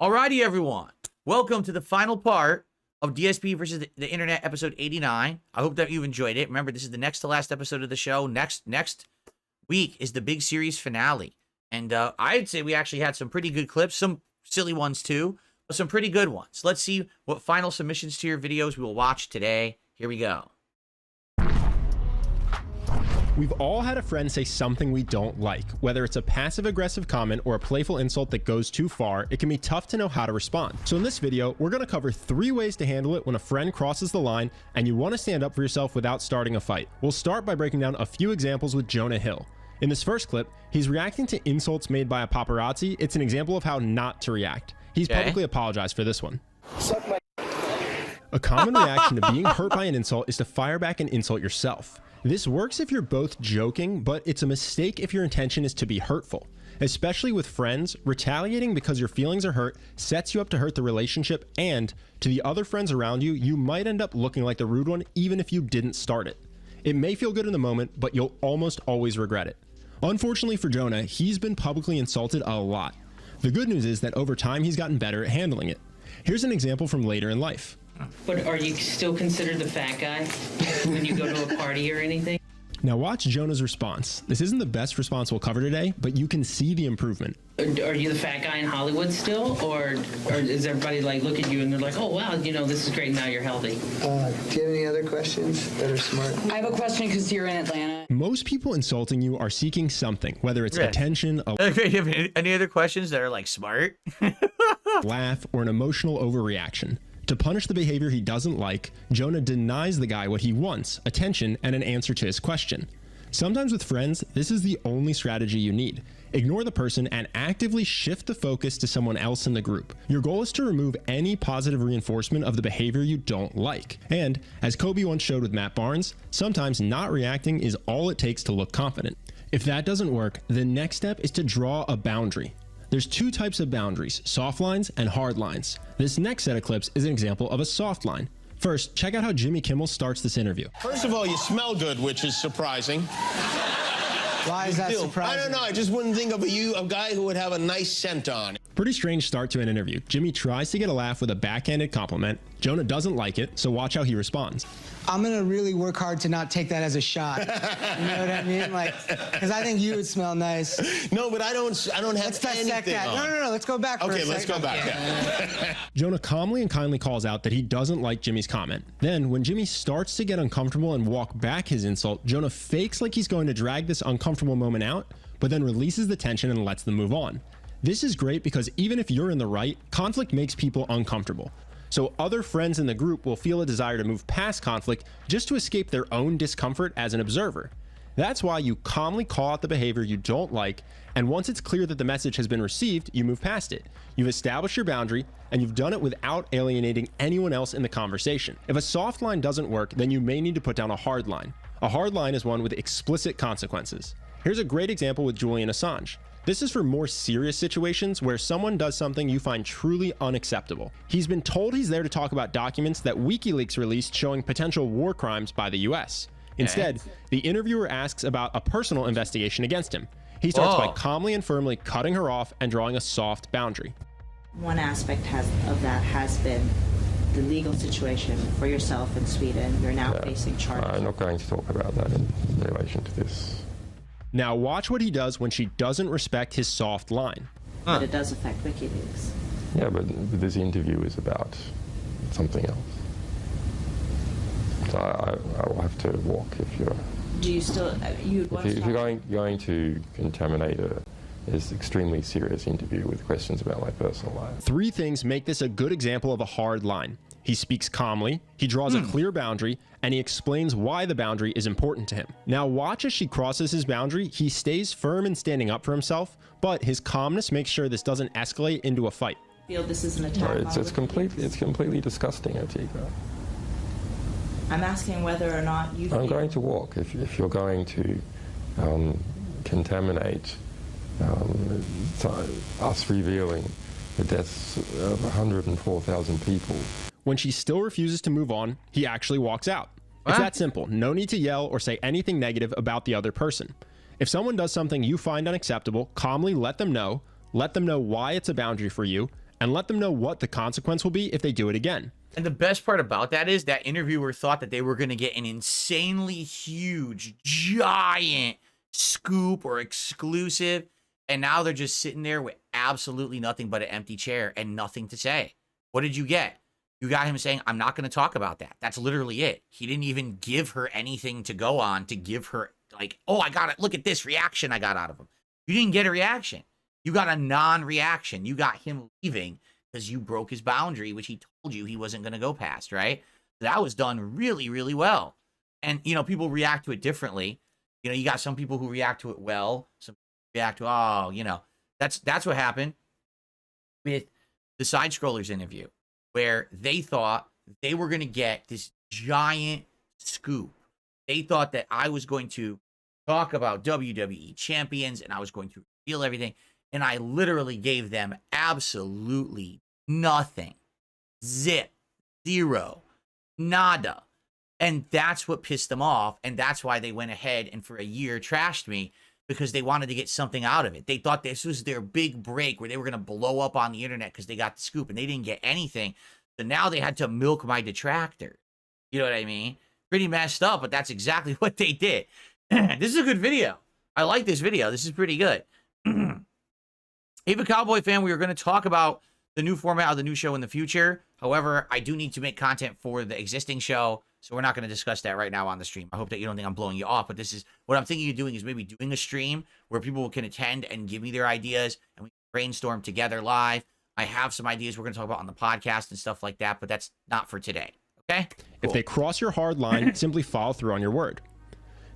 Alrighty, everyone. Welcome to the final part of DSP versus the Internet, episode 89. I hope that you've enjoyed it. Remember, this is the next to last episode of the show. Next week is the big series finale. And I'd say we actually had some pretty good clips, some silly ones too, but some pretty good ones. Let's see what final submissions to your videos we will watch today. Here we go. We've all had a friend say something we don't like. Whether it's a passive-aggressive comment or a playful insult that goes too far, it can be tough to know how to respond. So in this video, we're going to cover 3 ways to handle it when a friend crosses the line and you want to stand up for yourself without starting a fight. We'll start by breaking down a few examples with Jonah Hill. In this first clip, he's reacting to insults made by a paparazzi. It's an example of how not to react. He's publicly apologized for this one. Suck my A common reaction to being hurt by an insult is to fire back and insult yourself. This works if you're both joking, but it's a mistake if your intention is to be hurtful. Especially with friends, retaliating because your feelings are hurt sets you up to hurt the relationship, and to the other friends around you, you might end up looking like the rude one even if you didn't start it. It may feel good in the moment, but you'll almost always regret it. Unfortunately for Jonah, he's been publicly insulted a lot. The good news is that over time he's gotten better at handling it. Here's an example from later in life. But are you still considered the fat guy when you go to a party or anything? Now watch Jonah's response. This isn't the best response we'll cover today, but you can see the improvement. Are you the fat guy in Hollywood still? Or does everybody like look at you and they're like, oh wow, you know, this is great, now you're healthy? Do you have any other questions that are smart? I have a question because you're in Atlanta. Most people insulting you are seeking something, whether it's attention, Any other questions that are like smart? laugh, or an emotional overreaction. To punish the behavior he doesn't like, Jonah denies the guy what he wants, attention and an answer to his question. Sometimes with friends, this is the only strategy you need. Ignore the person and actively shift the focus to someone else in the group. Your goal is to remove any positive reinforcement of the behavior you don't like. And, as Kobe once showed with Matt Barnes, sometimes not reacting is all it takes to look confident. If that doesn't work, the next step is to draw a boundary. There's 2 types of boundaries, soft lines and hard lines. This next set of clips is an example of a soft line. First, check out how Jimmy Kimmel starts this interview. First of all, you smell good, which is surprising. Why is that surprising? I don't know. I just wouldn't think of a guy who would have a nice scent on. Pretty strange start to an interview. Jimmy tries to get a laugh with a backhanded compliment. Jonah doesn't like it, so watch how he responds. I'm gonna really work hard to not take that as a shot. You know what I mean? Like, because I think you would smell nice. No, but I don't have Let's dissect that. No, let's go back for a Okay, second. let's go back. Yeah. Jonah calmly and kindly calls out that he doesn't like Jimmy's comment. Then, when Jimmy starts to get uncomfortable and walk back his insult, Jonah fakes like he's going to drag this uncomfortable moment out, but then releases the tension and lets them move on. This is great because even if you're in the right, conflict makes people uncomfortable. So other friends in the group will feel a desire to move past conflict just to escape their own discomfort as an observer. That's why you calmly call out the behavior you don't like, and once it's clear that the message has been received, you move past it. You've established your boundary, and you've done it without alienating anyone else in the conversation. If a soft line doesn't work, then you may need to put down a hard line. A hard line is one with explicit consequences. Here's a great example with Julian Assange. This is for more serious situations where someone does something you find truly unacceptable. He's been told he's there to talk about documents that WikiLeaks released showing potential war crimes by the US. Instead, the interviewer asks about a personal investigation against him. He starts by calmly and firmly cutting her off and drawing a soft boundary. One aspect of that has been the legal situation for yourself in Sweden. You're now facing charges. I'm not going to talk about that in relation to this. Now watch what he does when she doesn't respect his soft line. But it does affect WikiLeaks. Yeah, but this interview is about something else. So I will have to walk if you're... Do you still... If you're going to contaminate this extremely serious interview with questions about my personal life. 3 things make this a good example of a hard line. He speaks calmly, he draws a clear boundary, and he explains why the boundary is important to him. Now watch as she crosses his boundary. He stays firm in standing up for himself, but his calmness makes sure this doesn't escalate into a fight. Feel this is an attack on It's completely disgusting, Antigua. I'm asking whether or not you I'm going to walk. If you're going to contaminate us revealing the deaths of 104,000 people. When she still refuses to move on, he actually walks out. It's that simple. No need to yell or say anything negative about the other person. If someone does something you find unacceptable, calmly let them know why it's a boundary for you, and let them know what the consequence will be if they do it again. And the best part about that is that interviewer thought that they were going to get an insanely huge, giant scoop or exclusive. And now they're just sitting there with absolutely nothing but an empty chair and nothing to say. What did you get? You got him saying, I'm not going to talk about that. That's literally it. He didn't even give her anything to go on to give her like, oh, I got it. Look at this reaction I got out of him. You didn't get a reaction. You got a non-reaction. You got him leaving because you broke his boundary, which he told you he wasn't going to go past, right? That was done really, really well. And, you know, people react to it differently. You know, you got some people who react to it well. Some people react to, oh, you know, that's what happened with the Side Scrollers interview, where they thought they were going to get this giant scoop. They thought that I was going to talk about WWE champions and I was going to reveal everything. And I literally gave them absolutely nothing. Zip. Zero. Nada. And that's what pissed them off. And that's why they went ahead and for a year trashed me, because they wanted to get something out of it. They thought this was their big break where they were going to blow up on the internet because they got the scoop and they didn't get anything. So now they had to milk my detractor. You know what I mean? Pretty messed up, but that's exactly what they did. This is a good video. I like this video. This is pretty good. Ava Cowboy fan, we are going to talk about the new format of the new show in the future. However, I do need to make content for the existing show, so we're not going to discuss that right now on the stream. I hope that you don't think I'm blowing you off, but this is what I'm thinking of doing, is maybe doing a stream where people can attend and give me their ideas and we can brainstorm together live. I have some ideas we're going to talk about on the podcast and stuff like that, but that's not for today. Okay? Cool. If they cross your hard line, simply follow through on your word.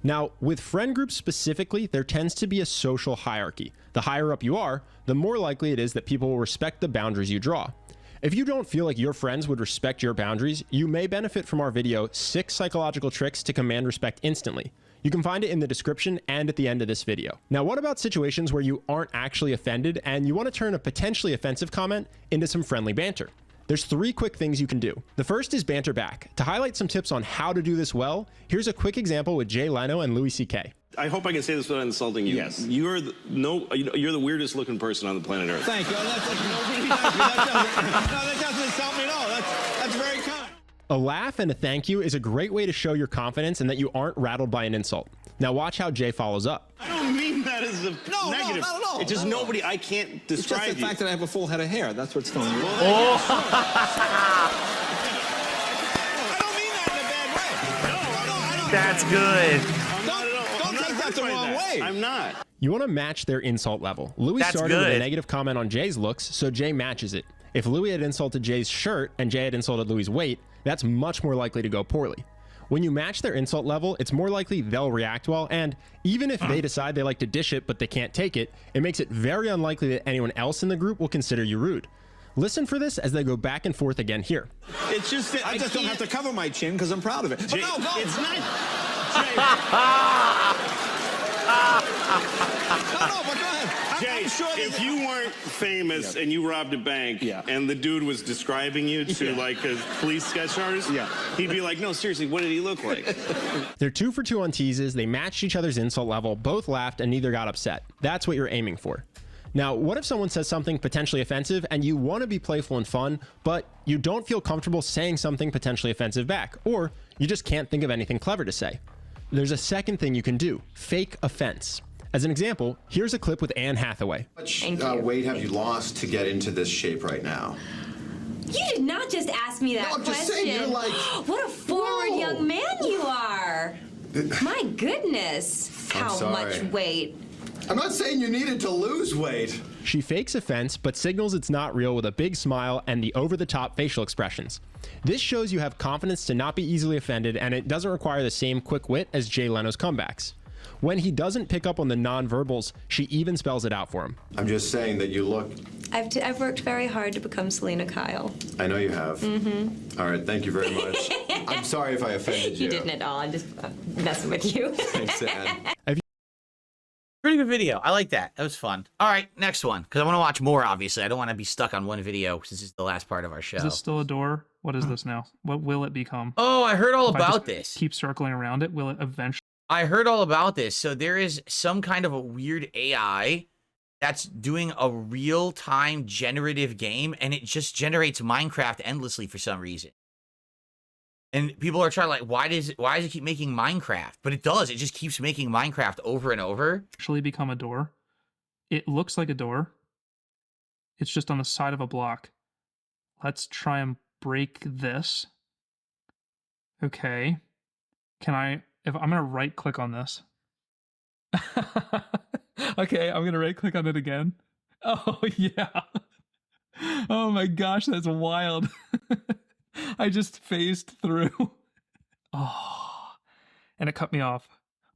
Now, with friend groups specifically, there tends to be a social hierarchy. The higher up you are, the more likely it is that people will respect the boundaries you draw. If you don't feel like your friends would respect your boundaries, you may benefit from our video, 6 Psychological Tricks to Command Respect Instantly. You can find it in the description and at the end of this video. Now, what about situations where you aren't actually offended and you want to turn a potentially offensive comment into some friendly banter? There's 3 quick things you can do. The first is banter back. To highlight some tips on how to do this well, here's a quick example with Jay Leno and Louis C.K. I hope I can say this without insulting you. Yes. You're the weirdest looking person on the planet Earth. Thank you. That doesn't insult me at all. That's very kind. A laugh and a thank you is a great way to show your confidence and that you aren't rattled by an insult. Now watch how Jay follows up. I don't mean that as a negative. No, not at all. It's just nobody, I can't describe It's just the fact that I have a full head of hair. That's what's throwing me off. I don't mean that in a bad way. No, I don't. That's good. Don't take that the wrong way. I'm not. You want to match their insult level. Louis That's started with a good. negative comment on Jay's looks, so Jay matches it. If Louis had insulted Jay's shirt and Jay had insulted Louis' weight, that's much more likely to go poorly. When you match their insult level, it's more likely they'll react well, and even if they decide they like to dish it but they can't take it, it makes it very unlikely that anyone else in the group will consider you rude. Listen for this as they go back and forth again here. It's just that I just don't have to cover my chin because I'm proud of it. Jay, But no. it's not. No, but go ahead. Jay, I'm sure if you weren't famous and you robbed a bank and the dude was describing you to like a police sketch artist, he'd be like, no, seriously, what did he look like? They're 2 for 2 on teases, they matched each other's insult level, both laughed, and neither got upset. That's what you're aiming for. Now, what if someone says something potentially offensive and you want to be playful and fun, but you don't feel comfortable saying something potentially offensive back, or you just can't think of anything clever to say? There's a second thing you can do, fake offense. As an example, here's a clip with Anne Hathaway. How much weight have you lost to get into this shape right now? You did not just ask me that No, I'm question. just saying, you're like, what a forward young man you are. My goodness. I'm How sorry. much weight? I'm not saying you needed to lose weight. She fakes offense, but signals it's not real with a big smile and the over-the-top facial expressions. This shows you have confidence to not be easily offended, and it doesn't require the same quick wit as Jay Leno's comebacks. When he doesn't pick up on the non-verbals, she even spells it out for him. I'm just saying that you look... I've worked very hard to become Selena Kyle. I know you have. Mm-hmm. All right, thank you very much. I'm sorry if I offended you. You didn't at all. I'm just messing with you. Thanks, Anne. Pretty good video. I like that. That was fun. All right, next one, because I want to watch more, obviously. I don't want to be stuck on one video because this is the last part of our show. Is this still a door? What is this now? What will it become? Oh, I heard all If I about just this. Keep circling around it. Will it eventually? I heard all about this. So there is some kind of a weird AI that's doing a real-time generative game, and it just generates Minecraft endlessly for some reason. And people are trying, like, why does it keep making Minecraft? But it does. It just keeps making Minecraft over and over. Actually become a door. It looks like a door. It's just on the side of a block. Let's try and break this. Okay. Can I, if I'm going to right click on this. Okay, I'm going to right click on it again. Oh, yeah. Oh my gosh, that's wild. I just phased through. Oh, and it cut me off.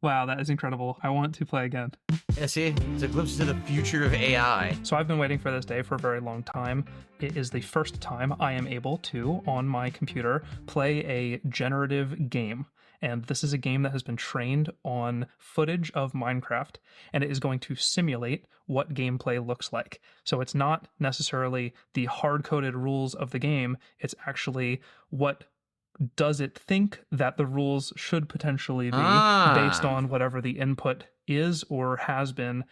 Wow, that is incredible. I want to play again. Yeah, see? It's a glimpse into the future of AI. So I've been waiting for this day for a very long time. It is the first time I am able to, on my computer, play a generative game. And this is a game that has been trained on footage of Minecraft, and it is going to simulate what gameplay looks like. So it's not necessarily the hard-coded rules of the game, it's actually what does it think that the rules should potentially be based on whatever the input is or has been,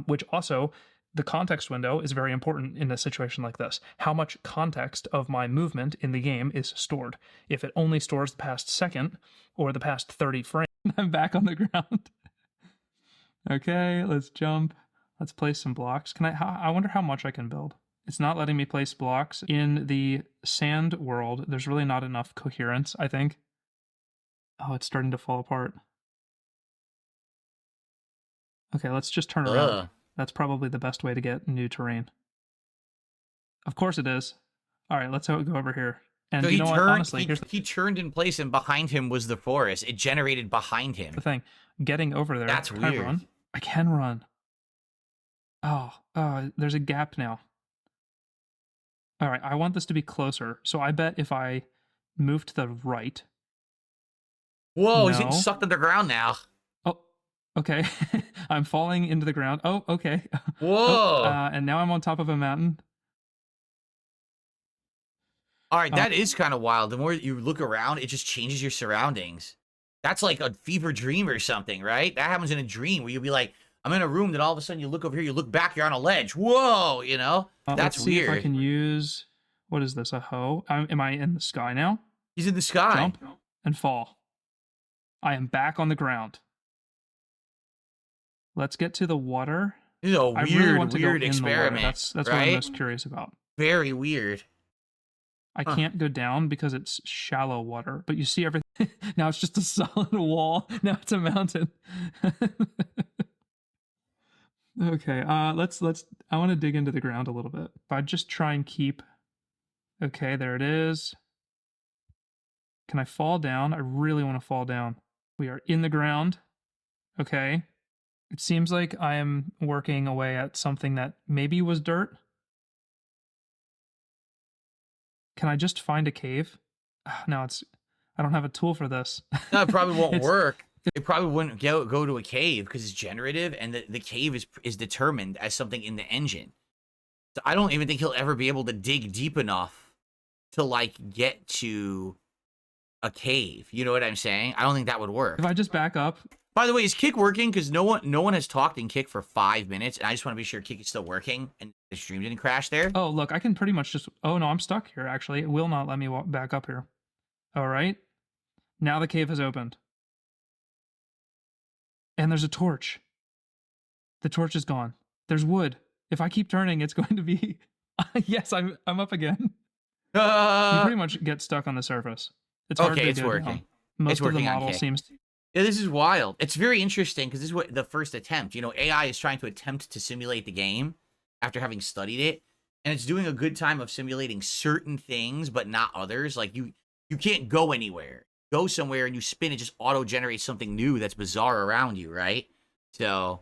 which also, the context window is very important in a situation like this. How much context of my movement in the game is stored? If it only stores the past second or the past 30 frames, I'm back on the ground. Okay, let's jump. Let's place some blocks. I wonder how much I can build. It's not letting me place blocks. In the sand world, there's really not enough coherence, I think. Oh, it's starting to fall apart. Okay, let's just turn around. That's probably the best way to get new terrain. Of course it is. All right, let's go over here. And so you know what? Honestly, he turned in place, and behind him was the forest. It generated behind him. The thing, getting over there. That's weird. I run? I can run. Oh, there's a gap now. All right, I want this to be closer. So I bet if I move to the right. Whoa, he's getting sucked underground now. Oh, okay. I'm falling into the ground. Oh, okay. Whoa. And now I'm on top of a mountain. All right, that is kind of wild. The more you look around, it just changes your surroundings. That's like a fever dream or something, right? That happens in a dream where you'll be like, I'm in a room, then all of a sudden you look over here, you look back, you're on a ledge. Whoa, you know? That's let's see weird. If I can use, what is this, a hoe? Am I in the sky now? He's in the sky. Jump and fall. I am back on the ground. Let's get to the water. This is a weird experiment. That's right? what I'm most curious about. Very weird. I can't go down because it's shallow water, but you see everything. Now it's just a solid wall. Now it's a mountain. Okay, let's I want to dig into the ground a little bit. If I just try and keep, okay, there it is. Can I fall down? I really want to fall down. We are in the ground. Okay. It seems like I am working away at something that maybe was dirt. Can I just find a cave? No, I don't have a tool for this. No, it probably won't work. It probably wouldn't go to a cave because it's generative, and the cave is determined as something in the engine. So I don't even think he'll ever be able to dig deep enough to, like, get to a cave. You know what I'm saying? I don't think that would work. If I just back up. By the way, is Kick working? Because no one has talked in Kick for 5 minutes, and I just want to be sure Kick is still working and the stream didn't crash there. Oh, look, I can pretty much just... Oh, no, I'm stuck here, actually. It will not let me walk back up here. All right. Now the cave has opened. And there's a torch. The torch is gone. There's wood. If I keep turning, it's going to be... Yes, I'm up again. You pretty much get stuck on the surface. It's hard to go working. Down. Most of the model seems... Yeah, this is wild. It's very interesting because this is what the first attempt. You know, AI is trying to attempt to simulate the game after having studied it. And it's doing a good time of simulating certain things, but not others. Like, you can't go anywhere. Go somewhere and you spin, it just auto-generates something new that's bizarre around you, right? So,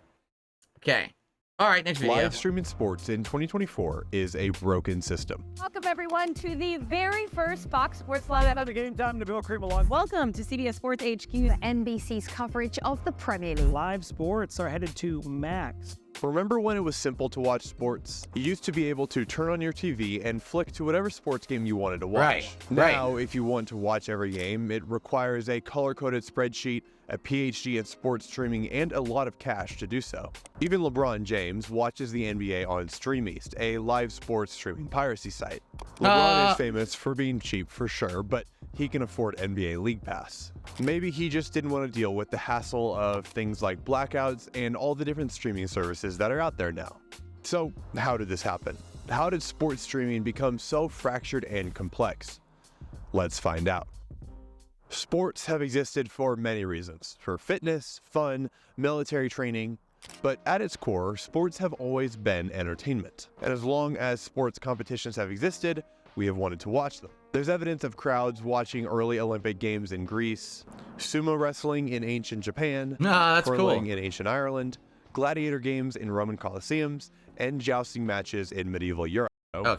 okay. All right, next video. Live streaming sports in 2024 is a broken system. Welcome, everyone, to the very first Fox Sports Live after game time. Nabil Kareem along. Welcome to CBS Sports HQ, NBC's coverage of the Premier League. Live sports are headed to Max. Remember when it was simple to watch sports? You used to be able to turn on your TV and flick to whatever sports game you wanted to watch. Now, if you want to watch every game, it requires a color-coded spreadsheet, a PhD in sports streaming, and a lot of cash to do so. Even LeBron James watches the NBA on StreamEast, a live sports streaming piracy site. LeBron is famous for being cheap for sure, but he can afford NBA League Pass. Maybe he just didn't want to deal with the hassle of things like blackouts and all the different streaming services that are out there now. So, how did this happen? How did sports streaming become so fractured and complex? Let's find out. Sports have existed for many reasons, for fitness, fun, military training, but at its core, sports have always been entertainment. And as long as sports competitions have existed, we have wanted to watch them. There's evidence of crowds watching early Olympic Games in Greece, sumo wrestling in ancient Japan, curling in ancient Ireland, gladiator games in Roman Colosseums, and jousting matches in medieval Europe.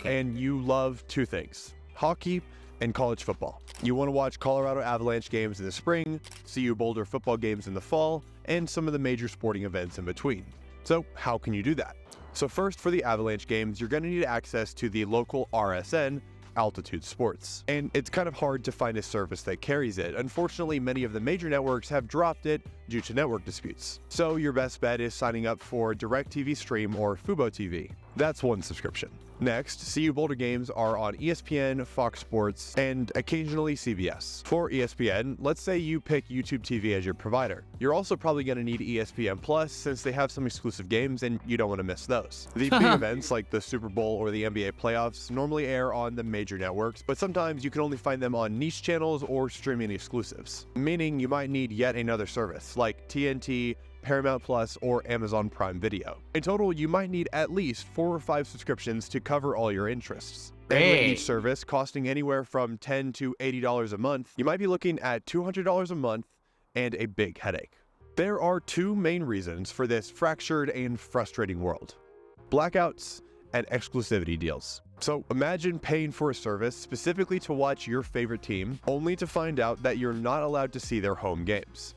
And you love two things: hockey and college football. You want to watch Colorado Avalanche games in the spring, CU Boulder football games in the fall, and some of the major sporting events in between. So how can you do that? So first, for the Avalanche games, you're going to need access to the local RSN, Altitude Sports. And it's kind of hard to find a service that carries it. Unfortunately, many of the major networks have dropped it due to network disputes. So your best bet is signing up for DirecTV Stream or Fubo TV. That's one subscription. Next, CU Boulder games are on ESPN, Fox Sports, and occasionally CBS. For ESPN, let's say you pick YouTube TV as your provider. You're also probably going to need ESPN Plus since they have some exclusive games and you don't want to miss those. The big events like the Super Bowl or the NBA playoffs normally air on the major networks, but sometimes you can only find them on niche channels or streaming exclusives, meaning you might need yet another service like TNT, Paramount Plus, or Amazon Prime Video. In total, you might need at least 4 or 5 subscriptions to cover all your interests. And with each service costing anywhere from $10 to $80 a month, you might be looking at $200 a month and a big headache. There are 2 main reasons for this fractured and frustrating world: blackouts and exclusivity deals. So imagine paying for a service specifically to watch your favorite team, only to find out that you're not allowed to see their home games.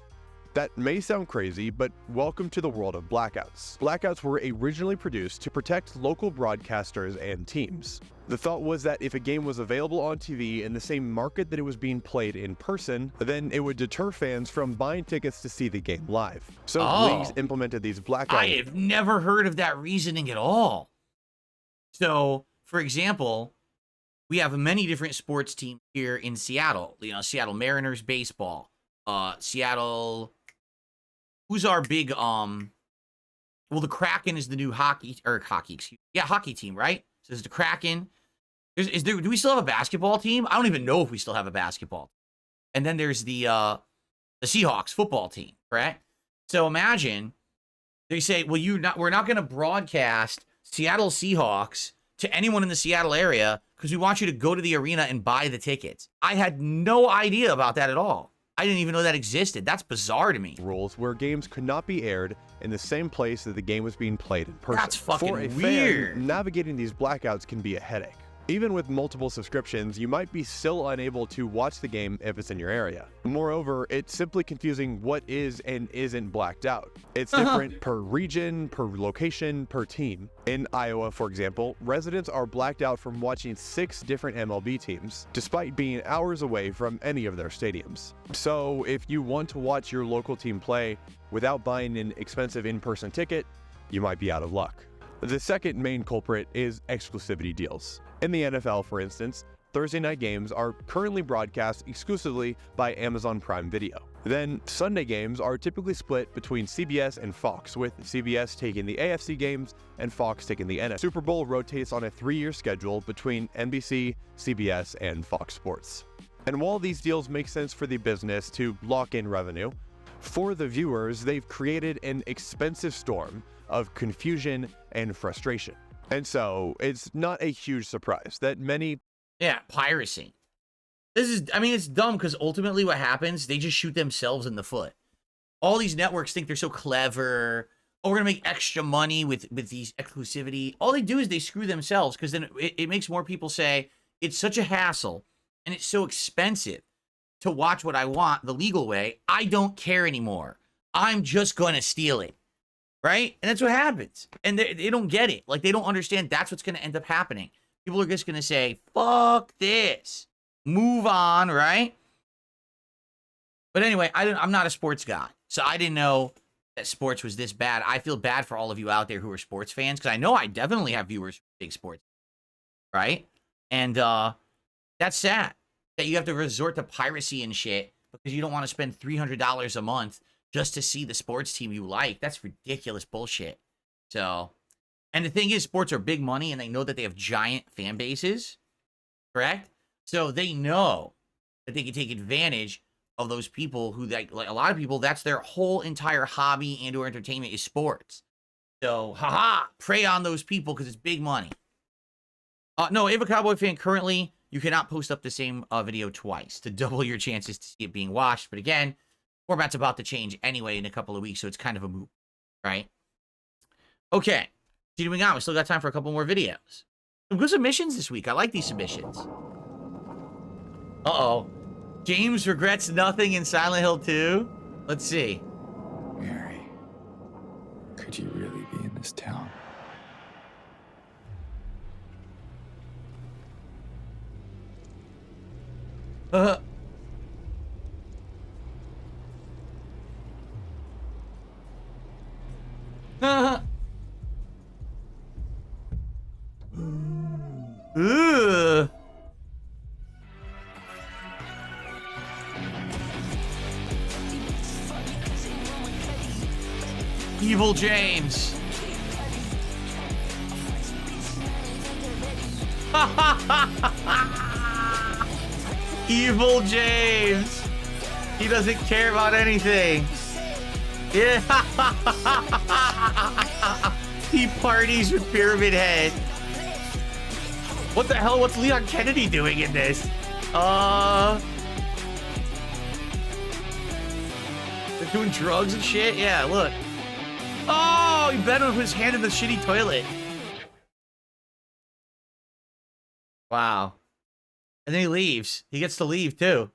That may sound crazy, but welcome to the world of blackouts. Blackouts were originally produced to protect local broadcasters and teams. The thought was that if a game was available on TV in the same market that it was being played in person, then it would deter fans from buying tickets to see the game live. So leagues implemented these blackouts. I have never heard of that reasoning at all. So, for example, we have many different sports teams here in Seattle. You know, Seattle Mariners baseball, Seattle. Who's our big well, the Kraken is the new hockey team, right? So there's the Kraken. Do we still have a basketball team? I don't even know if we still have a basketball. And then there's the Seahawks football team, right? So imagine they say, well, we're not going to broadcast Seattle Seahawks to anyone in the Seattle area because we want you to go to the arena and buy the tickets. I had no idea about that at all. I didn't even know that existed. That's bizarre to me. Rules where games could not be aired in the same place that the game was being played in person. That's fucking For a weird. Fan, navigating these blackouts can be a headache. Even with multiple subscriptions, you might be still unable to watch the game if it's in your area. Moreover, it's simply confusing what is and isn't blacked out. It's different per region, per location, per team. In Iowa, for example, residents are blacked out from watching 6 different MLB teams, despite being hours away from any of their stadiums. So if you want to watch your local team play without buying an expensive in-person ticket, you might be out of luck. The second main culprit is exclusivity deals. In the NFL, for instance, Thursday night games are currently broadcast exclusively by Amazon Prime Video. Then Sunday games are typically split between CBS and Fox, with CBS taking the AFC games and Fox taking the NFC. Super Bowl rotates on a 3-year schedule between NBC, CBS, and Fox Sports. And while these deals make sense for the business to lock in revenue, for the viewers, they've created an expensive storm of confusion and frustration. And so it's not a huge surprise that many... Yeah, piracy. It's dumb because ultimately what happens, they just shoot themselves in the foot. All these networks think they're so clever. Oh, we're going to make extra money with these exclusivity. All they do is they screw themselves because then it makes more people say, it's such a hassle and it's so expensive to watch what I want the legal way. I don't care anymore. I'm just going to steal it. Right? And that's what happens. And they don't get it. Like, they don't understand that's what's going to end up happening. People are just going to say, fuck this. Move on, right? But anyway, I'm not a sports guy, so I didn't know that sports was this bad. I feel bad for all of you out there who are sports fans, because I know I definitely have viewers who are big sports, right? And that's sad that you have to resort to piracy and shit because you don't want to spend $300 a month just to see the sports team you like. That's ridiculous bullshit. So, and the thing is, sports are big money, and they know that they have giant fan bases, correct? So they know that they can take advantage of those people who, like a lot of people, that's their whole entire hobby and or entertainment is sports. So, haha, prey on those people because it's big money. No, if a Cowboy fan currently, you cannot post up the same video twice to double your chances to see it being watched. But again, format's about to change anyway in a couple of weeks, so it's kind of a moot, right? Okay, continuing on, we still got time for a couple more videos. Some good submissions this week. I like these submissions. Uh-oh. James regrets nothing in Silent Hill 2. Let's see. Mary, could you really be in this town? Ugh. Evil James. Evil James. He doesn't care about anything. Yeah. He parties with Pyramid Head. What the hell? What's Leon Kennedy doing in this? They're doing drugs and shit? Yeah, look. Oh, he bet with his hand in the shitty toilet. Wow. And then he leaves. He gets to leave, too.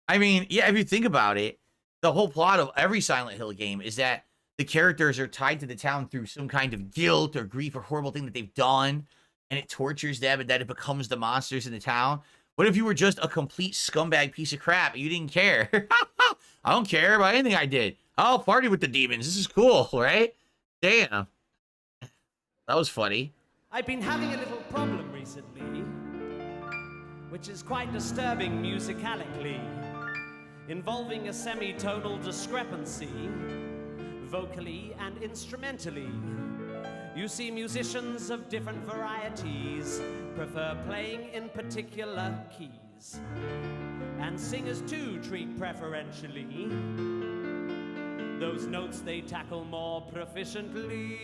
I mean, yeah, if you think about it, the whole plot of every Silent Hill game is that the characters are tied to the town through some kind of guilt or grief or horrible thing that they've done, and it tortures them, and that it becomes the monsters in the town. What if you were just a complete scumbag piece of crap and you didn't care? I don't care about anything I did. I'll party with the demons. This is cool, right? Damn. That was funny. I've been having a little problem recently, which is quite disturbing musicalically, involving a semitonal discrepancy, vocally and instrumentally. You see, musicians of different varieties prefer playing in particular keys, and singers too treat preferentially those notes they tackle more proficiently.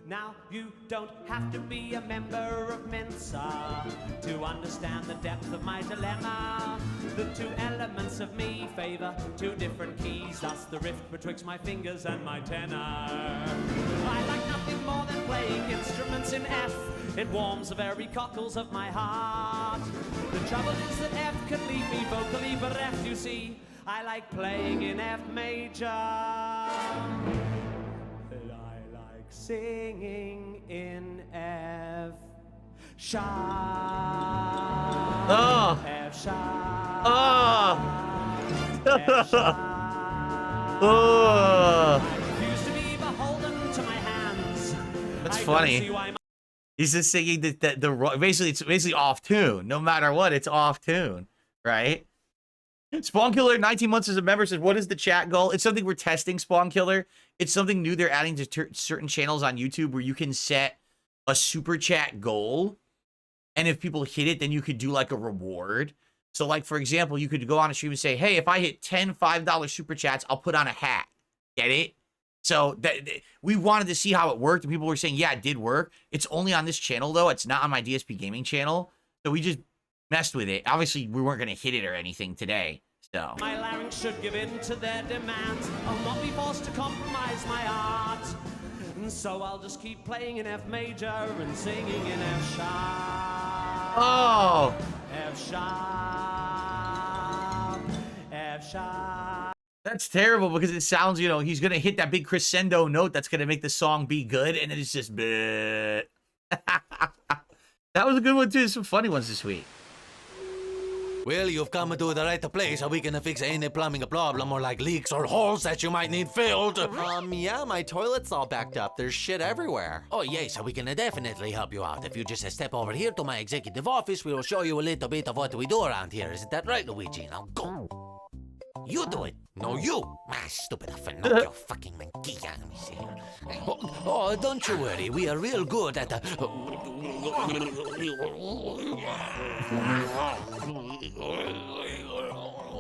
Now, you don't have to be a member of Mensa to understand the depth of my dilemma. The two elements of me favor two different keys, thus the rift betwixt my fingers and my tenor. I like nothing more than playing instruments in F. It warms the very cockles of my heart. The trouble is that F can leave me vocally bereft, you see. I like playing in F major. Singing in F sharp. Oh. F sharp. Oh. F sharp. Oh. I refuse to be beholden to my hands. That's funny. He's just singing the basically, it's basically off tune. No matter what, it's off tune, right? Spawn Killer, 19 months as a member, says, what is the chat goal? It's something we're testing, Spawn Killer. It's something new they're adding to certain channels on YouTube where you can set a super chat goal. And if people hit it, then you could do like a reward. So like, for example, you could go on a stream and say, hey, if I hit 10 $5 super chats, I'll put on a hat. Get it? So we wanted to see how it worked. And people were saying, yeah, it did work. It's only on this channel, though. It's not on my DSP gaming channel. So we just messed with it. Obviously, we weren't going to hit it or anything today. So my larynx should give in to their demands. I'll not be forced to compromise my art. And so I'll just keep playing in F major and singing in F sharp. Oh. F sharp. F sharp. That's terrible because it sounds, you know, he's going to hit that big crescendo note that's going to make the song be good. And then it's just, bleh. That was a good one, too. There's some funny ones this week. Well, you've come to the right place. Are we gonna fix any plumbing problem or like leaks or holes that you might need filled? Yeah, my toilet's all backed up. There's shit everywhere. Oh, yes, we can definitely help you out. If you just step over here to my executive office, we will show you a little bit of what we do around here. Isn't that right, Luigi? Now go. You do it. No, you. Stupid Finocchio fucking manquilla. Let me see here. Oh, don't you worry. We are real good at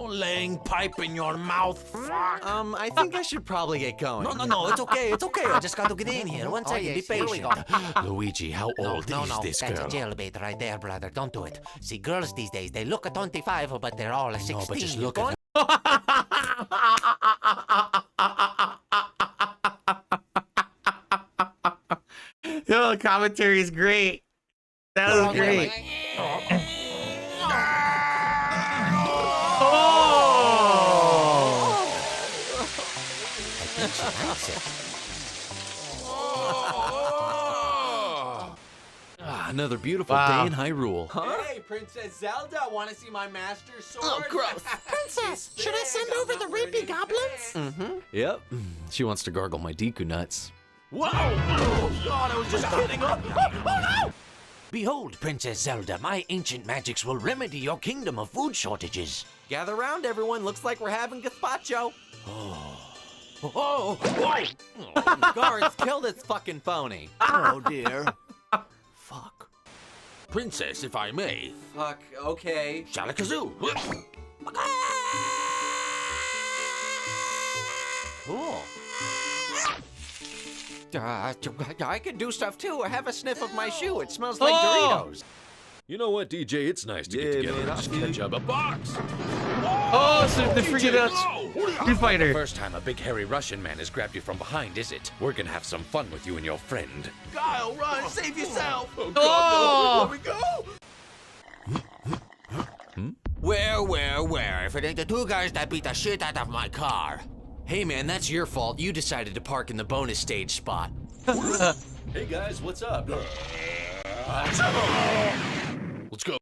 laying pipe in your mouth. I think I should probably get going. No, it's okay, it's okay. I just got to get in here. One second, be patient. Luigi, how old is this girl? That's a jailbait right there, brother. Don't do it. See, girls these days, they look at 25, but they're all 16. No, but just look at Yo, the commentary is great. That was great. Another beautiful Wow. day in Hyrule. Hey, Princess Zelda, want to see my master sword? Oh, gross. Princess, should I send over the rapey goblins? Mm-hmm. Yep. She wants to gargle my Deku nuts. Whoa! Oh, God, I was just kidding. Oh, no! Behold, Princess Zelda, my ancient magics will remedy your kingdom of food shortages. Gather round, everyone. Looks like we're having gazpacho. Oh, Guards, kill this fucking phony. Oh, dear. Fuck. Princess, if I may. Fuck, okay. Shalakazoo. Cool. I can do stuff too. I have a sniff of my shoe. It smells like Doritos. You know what, DJ? It's nice to get together and just catch up a box. Oh, so the freaking Street Fighter. First time a big hairy Russian man has grabbed you from behind, is it? We're gonna have some fun with you and your friend. Guile, run, save yourself. Oh, God, no. Let me go. Where? If it ain't the two guys that beat the shit out of my car. Hey man, that's your fault. You decided to park in the bonus stage spot. Hey guys, what's up? Let's go.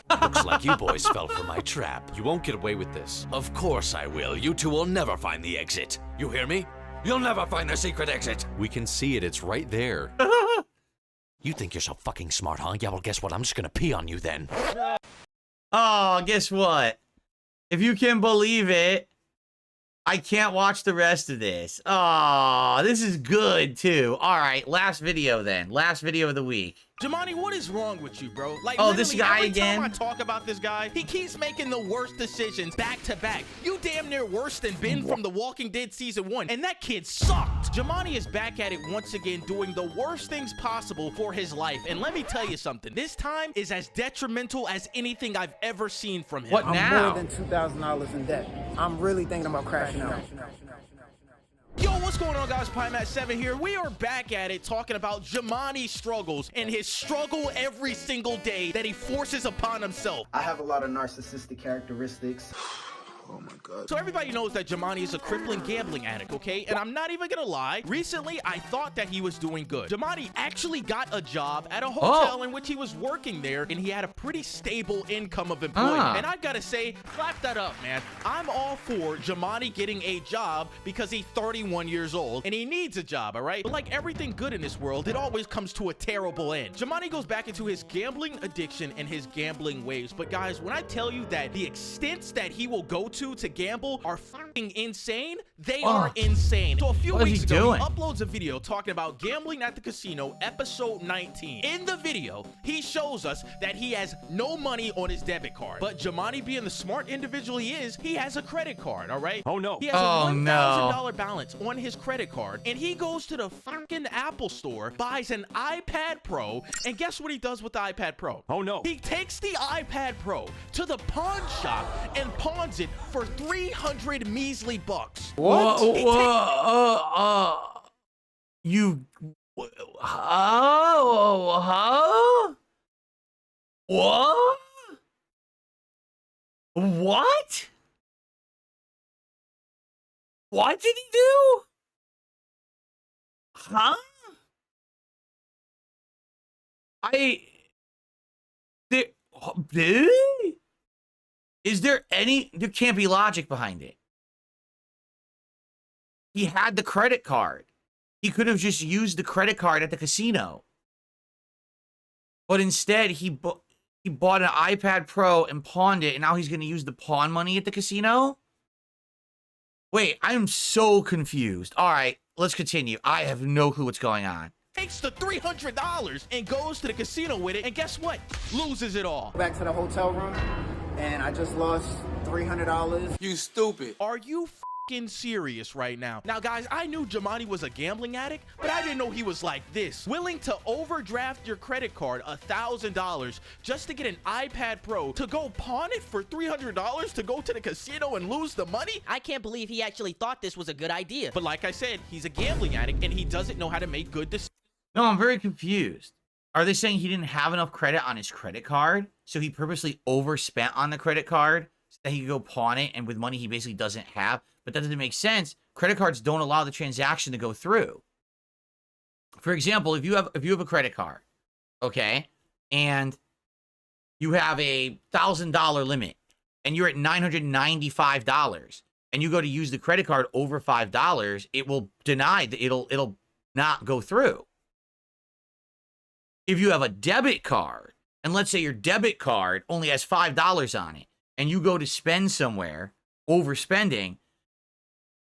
Looks like you boys fell for my trap. You won't get away with this. Of course I will. You two will never find the exit. You hear me? You'll never find the secret exit. We can see it. It's right there. You think you're so fucking smart, huh? Yeah, well, guess what? I'm just gonna pee on you then. Oh, guess what? If you can believe it, I can't watch the rest of this. Oh, this is good, too. All right, last video then. Last video of the week. Jamani, what is wrong with you, bro? Like, oh, this guy every again? Time I talk about this guy, he keeps making the worst decisions back to back. You damn near worse than Ben from The Walking Dead Season 1, and that kid sucked. Jamani is back at it once again, doing the worst things possible for his life. And let me tell you something, this time is as detrimental as anything I've ever seen from him. What now? I'm more than $2,000 in debt. I'm really thinking about crashing out. Yo, what's going on, guys? PieMatt7 here. We are back at it talking about Jamani's struggles and his struggle every single day that he forces upon himself. I have a lot of narcissistic characteristics. Oh my God. So everybody knows that Jamani is a crippling gambling addict, okay? And I'm not even gonna lie, recently I thought that he was doing good. Jamani actually got a job at a hotel in which he was working there, and he had a pretty stable income of employment. And I've gotta say, clap that up, man. I'm all for Jamani getting a job because he's 31 years old and he needs a job, all right? But like everything good in this world, it always comes to a terrible end. Jamani goes back into his gambling addiction and his gambling ways. But guys, when I tell you that the extents that he will go to gamble are fucking insane, they are insane. So a few weeks ago, he uploads a video talking about gambling at the casino, episode 19. In the video, he shows us that he has no money on his debit card. But Jamani, being the smart individual he is, he has a credit card, all right? Oh no. He has a $1,000 balance on his credit card, and he goes to the fucking Apple store, buys an iPad Pro, and guess what he does with the iPad Pro? Oh no. He takes the iPad Pro to the pawn shop and pawns it for 300 measly bucks. What? You... Huh? What? What? What did he do? Huh? Dude? There can't be logic behind it. He had the credit card. He could have just used the credit card at the casino. But instead, he bought an iPad Pro and pawned it, and now he's going to use the pawn money at the casino? Wait, I'm so confused. All right, let's continue. I have no clue what's going on. Takes the $300 and goes to the casino with it, and guess what? Loses it all. Back to the hotel room, and I just lost $300. You stupid. Are you f***ing serious right now? Now, guys, I knew Jamani was a gambling addict, but I didn't know he was like this. Willing to overdraft your credit card $1,000 just to get an iPad Pro to go pawn it for $300 to go to the casino and lose the money? I can't believe he actually thought this was a good idea. But like I said, he's a gambling addict, and he doesn't know how to make good decisions. No, I'm very confused. Are they saying he didn't have enough credit on his credit card, so he purposely overspent on the credit card so that he could go pawn it, and with money he basically doesn't have? But that doesn't make sense. Credit cards don't allow the transaction to go through. For example, if you have a credit card, okay, and you have a $1,000 limit, and you're at $995, and you go to use the credit card over $5, it will deny that it'll not go through. If you have a debit card, and let's say your debit card only has $5 on it, and you go to spend somewhere, overspending,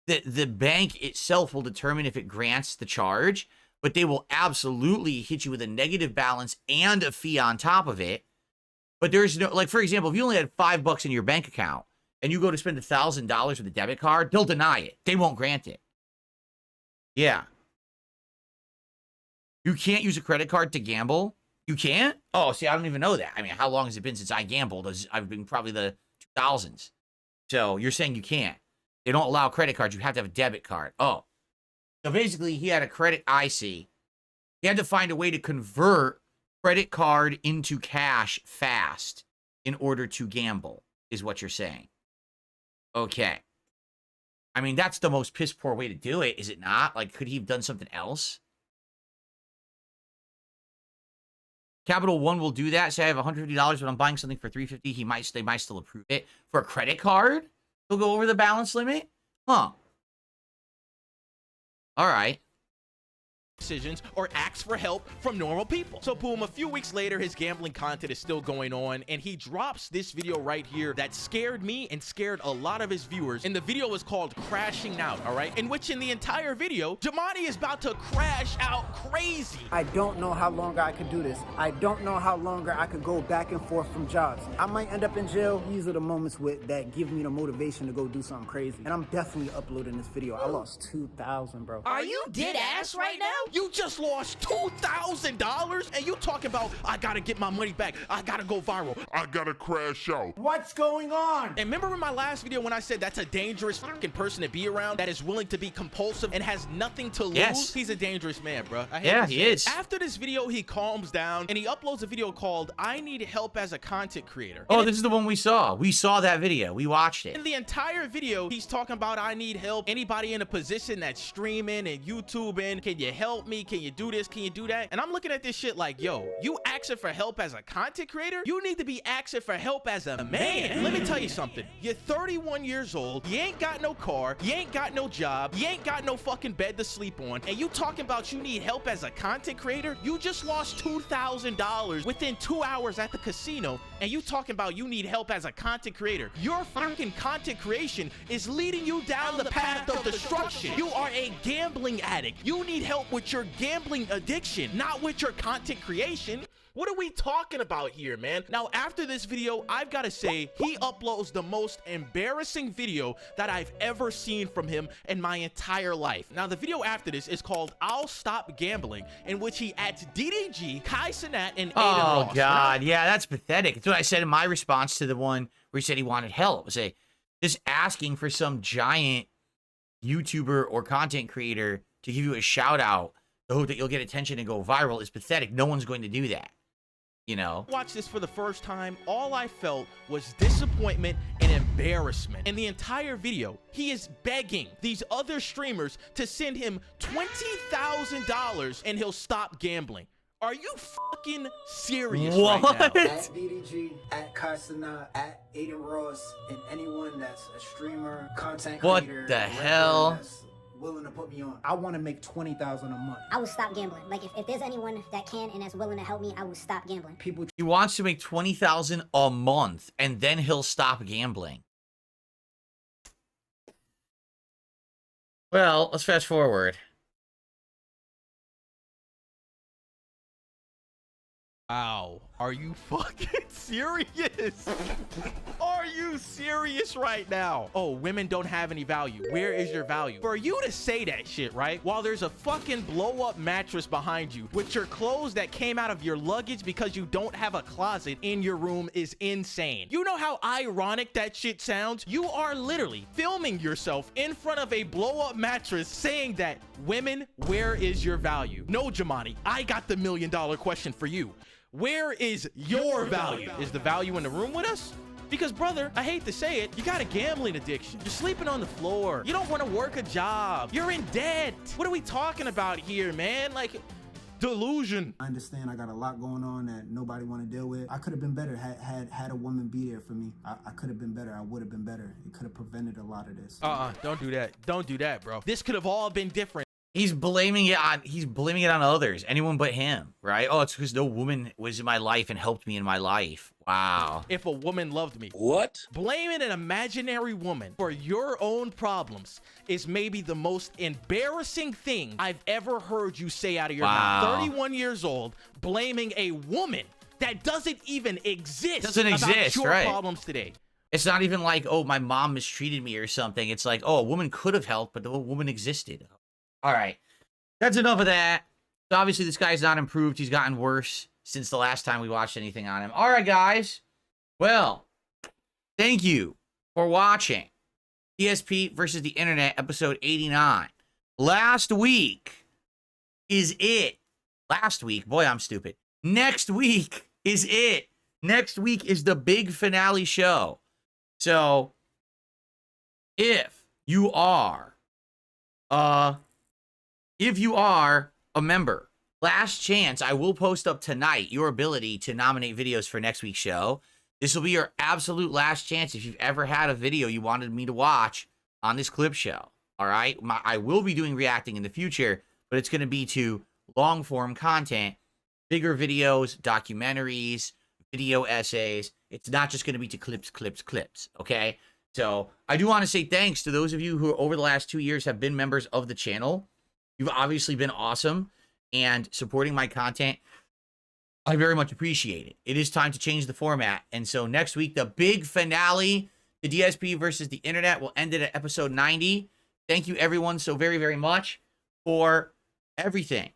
the bank itself will determine if it grants the charge, but they will absolutely hit you with a negative balance and a fee on top of it. But there's no, like, for example, if you only had $5 in your bank account, and you go to spend $1,000 with a debit card, they'll deny it. They won't grant it. Yeah. You can't use a credit card to gamble? You can't? Oh, see, I don't even know that. I mean, how long has it been since I gambled? I've been probably the 2000s. So you're saying you can't. They don't allow credit cards. You have to have a debit card. Oh. So basically, he had a credit IC. He had to find a way to convert credit card into cash fast in order to gamble, is what you're saying. Okay. I mean, that's the most piss poor way to do it, is it not? Like, could he have done something else? Capital One will do that. Say I have $150, but I'm buying something for $350. They might still approve it. For a credit card, he'll go over the balance limit? Huh. All right. Decisions or asks for help from normal people. So boom, a few weeks later, his gambling content is still going on, and he drops this video right here that scared me and scared a lot of his viewers. And the video is called Crashing Out, all right? In which in the entire video, Jamani is about to crash out crazy. I don't know how long I could do this. I don't know how longer I could go back and forth from jobs. I might end up in jail. These are the moments that give me the motivation to go do something crazy. And I'm definitely uploading this video. I lost $2,000, bro. Are you dead ass right now? You just lost $2,000 and you talking about, I gotta get my money back. I gotta go viral. I gotta crash out. What's going on? And remember in my last video when I said that's a dangerous fucking person to be around, that is willing to be compulsive and has nothing to lose? Yes. He's a dangerous man, bro. Yeah, he is. After this video, he calms down and he uploads a video called I Need Help as a Content Creator. Oh, this is the one we saw. We saw that video. We watched it. In the entire video, he's talking about I need help. Anybody in a position that's streaming and YouTubing, can you help me? Can you do this? Can you do that? And I'm looking at this shit like, yo, you asking for help as a content creator? You need to be asking for help as a man. Let me tell you something. You're 31 years old. You ain't got no car. You ain't got no job. You ain't got no fucking bed to sleep on. And you talking about you need help as a content creator? You just lost $2,000 within 2 hours at the casino. And you talking about you need help as a content creator. Your fucking content creation is leading you down the path of destruction. You are a gambling addict. You need help with your gambling addiction, not with your content creation. What are we talking about here, man? Now, after this video, I've got to say, he uploads the most embarrassing video that I've ever seen from him in my entire life. Now, the video after this is called I'll Stop Gambling, in which he adds DDG, Kai Cenat, and Aiden Ross. Oh, God. Yeah, that's pathetic. It's what I said in my response to the one where he said he wanted help. Say, just asking for some giant YouTuber or content creator to give you a shout out, the hope that you'll get attention and go viral, is pathetic. No one's going to do that. You know, watch this for the first time, all I felt was disappointment and embarrassment. In the entire video, he is begging these other streamers to send him $20,000 and he'll stop gambling. Are you fucking serious What? right now? At BDG, at Karsana, at Aiden Ross, and anyone that's a streamer, content What creator, the rapper hell? that's willing to put me on. I want to make $20,000 a month. I will stop gambling. Like, if there's anyone that can and that's willing to help me, I will stop gambling. People. He wants to make $20,000 a month, and then he'll stop gambling. Well, let's fast forward. Wow. Are you fucking serious? Are you serious right now? Oh, women don't have any value. Where is your value? For you to say that shit, right? While there's a fucking blow-up mattress behind you with your clothes that came out of your luggage because you don't have a closet in your room is insane. You know how ironic that shit sounds? You are literally filming yourself in front of a blow-up mattress saying that, women, where is your value? No, Jamani, I got the $1 million question for you. Where is your value? Is the value in the room with us? Because, brother, I hate to say it, you got a gambling addiction. You're sleeping on the floor. You don't want to work a job. You're in debt. What are we talking about here, man? Like, delusion. I understand I got a lot going on that nobody want to deal with. I could have been better had a woman be there for me. I could have been better. I would have been better. It could have prevented a lot of this. Don't do that. Don't do that, bro. This could have all been different. He's blaming it on others, anyone but him, right? Oh, it's because no woman was in my life and helped me in my life. Wow. If a woman loved me. What? Blaming an imaginary woman for your own problems is maybe the most embarrassing thing I've ever heard you say out of your mouth. 31 years old, blaming a woman that doesn't even exist. About your right? Problems today. It's not even like, oh, my mom mistreated me or something. It's like, oh, a woman could have helped, but the woman existed. All right, that's enough of that. So obviously, this guy's not improved. He's gotten worse since the last time we watched anything on him. All right, guys. Well, thank you for watching DSP versus the Internet, episode 89. Last week is it. Last week, boy, I'm stupid. Next week is it. Next week is the big finale show. So, if you are a member, last chance, I will post up tonight your ability to nominate videos for next week's show. This will be your absolute last chance if you've ever had a video you wanted me to watch on this clip show. All right? I will be doing reacting in the future, but it's going to be to long-form content, bigger videos, documentaries, video essays. It's not just going to be to clips, okay? So I do want to say thanks to those of you who over the last 2 years have been members of the channel. You've obviously been awesome and supporting my content. I very much appreciate it. It is time to change the format. And so next week, the big finale, the DSP versus the Internet, will end it at episode 90. Thank you, everyone, so very, very much for everything.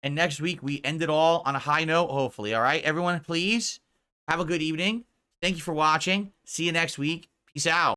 And next week, we end it all on a high note, hopefully. All right, everyone, please have a good evening. Thank you for watching. See you next week. Peace out.